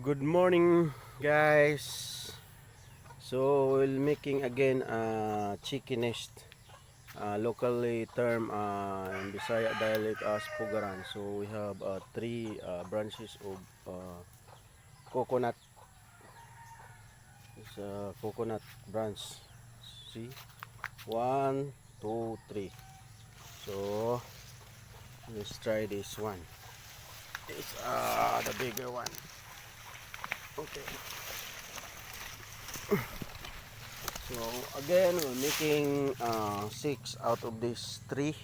Good morning, guys. So we're making again a chicken nest, locally term in Bisaya dialect as pugaran. So we have three branches of coconut. It's a coconut branch. See, one, two, three. So let's try this one. It's the bigger one. Okay. So again, we're making six out of these three.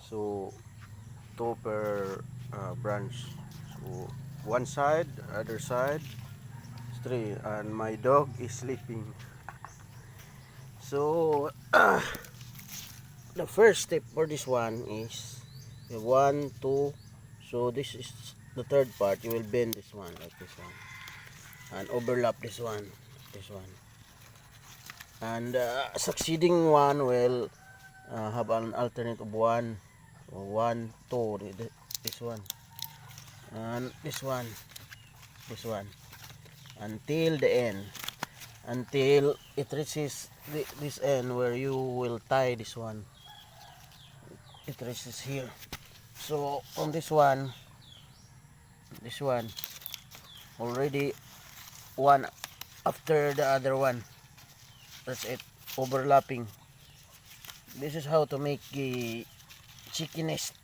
So two per branch. So one side, other side, three, and my dog is sleeping. So the first step for this one is one, two. So this is the third part. You will bend this one like this one, and overlap this one, and succeeding one will have an alternate of one. So one, two, this one, and this one, until the end, until it reaches this end where you will tie this one. It reaches here. So on this one already one after the other one. That's it, overlapping. This is how to make the chicken nest.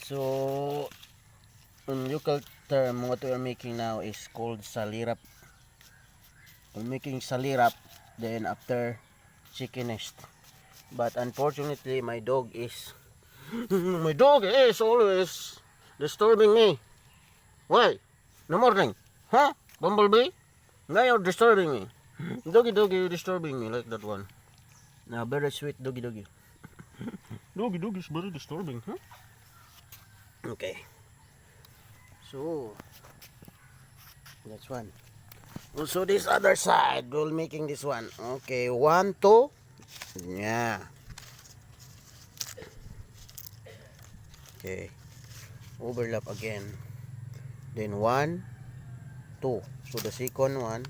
So in local term, what we are making now is called salirap. We're making salirap, then after chicken nest. But unfortunately, my dog is my dog is always disturbing me. Why? In the morning, huh? Bumblebee? Now you're disturbing me. Doggy, you're disturbing me like that one. Now, very sweet doggy. Doggy is very disturbing, huh? Okay. So that's one. Also this other side, we're making this one. Okay, one, two. Yeah. Okay. Overlap again. Then one, two. So the second one,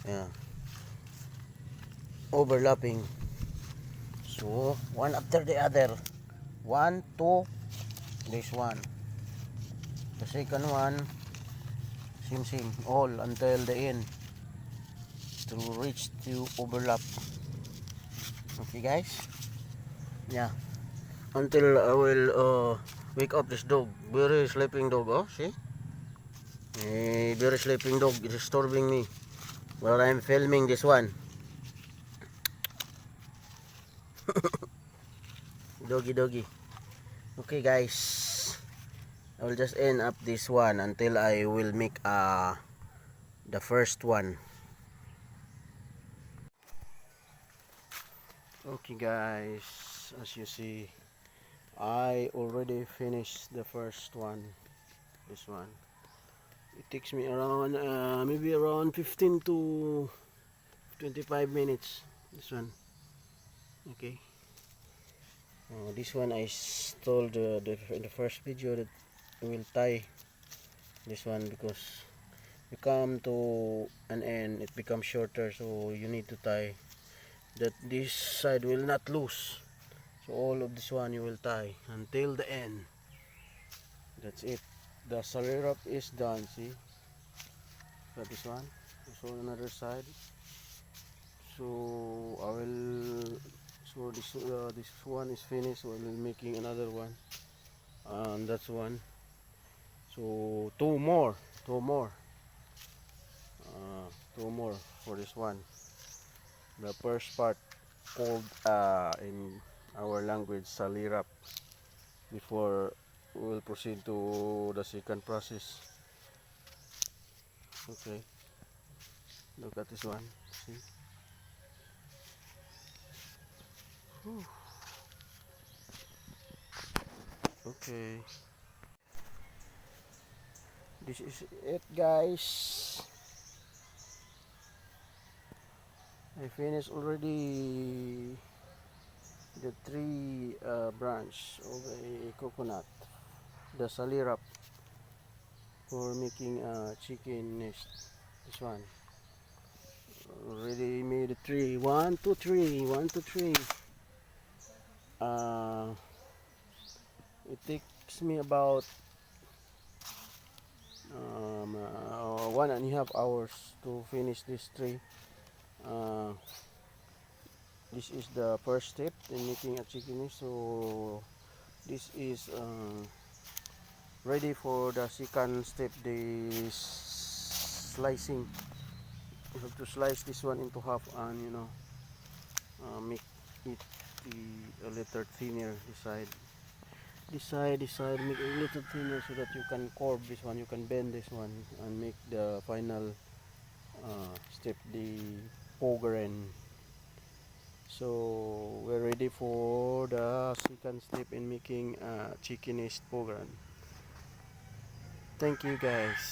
yeah. Overlapping. So one after the other. One, two. This one. The second one. Same. All until the end. To reach to overlap. Okay, guys. Yeah. Until I will wake up this dog. Very sleeping dog. Oh, see? Very sleeping dog disturbing me while I'm filming this one. Doggy. Okay, guys. I will just end up this one until I will make the first one. Okay, guys. As you see, I already finished the first one. This one. It takes me around maybe around 15 to 25 minutes. This one. Okay. This one I told in the first video that I will tie this one because you come to an end, it becomes shorter, so you need to tie that this side will not loose. So all of this one you will tie until the end. That's it. The salirap is done. See, got this one. So another side. So I will. So this one is finished. So I will making another one, and that's one. So two more for this one. The first part called in our language salirap. Before we will proceed to the second process. Okay, look at this one. See? Whew. Okay, this is it, guys. I finished already the three branch of a coconut, the salirap. for making a chicken nest. This one already made a tree. 1 2 3, 1 2 3. It takes me about 1.5 hours to finish this tree. uh, this is the first step in making a chicken nest. So this is ready for the second step, the slicing. You have to slice this one into half and make it a little thinner. This side make it a little thinner so that you can curve this one, you can bend this one and make the final step, the pogren. So we're ready for the second step in making chicken nest pogren. Thank you guys.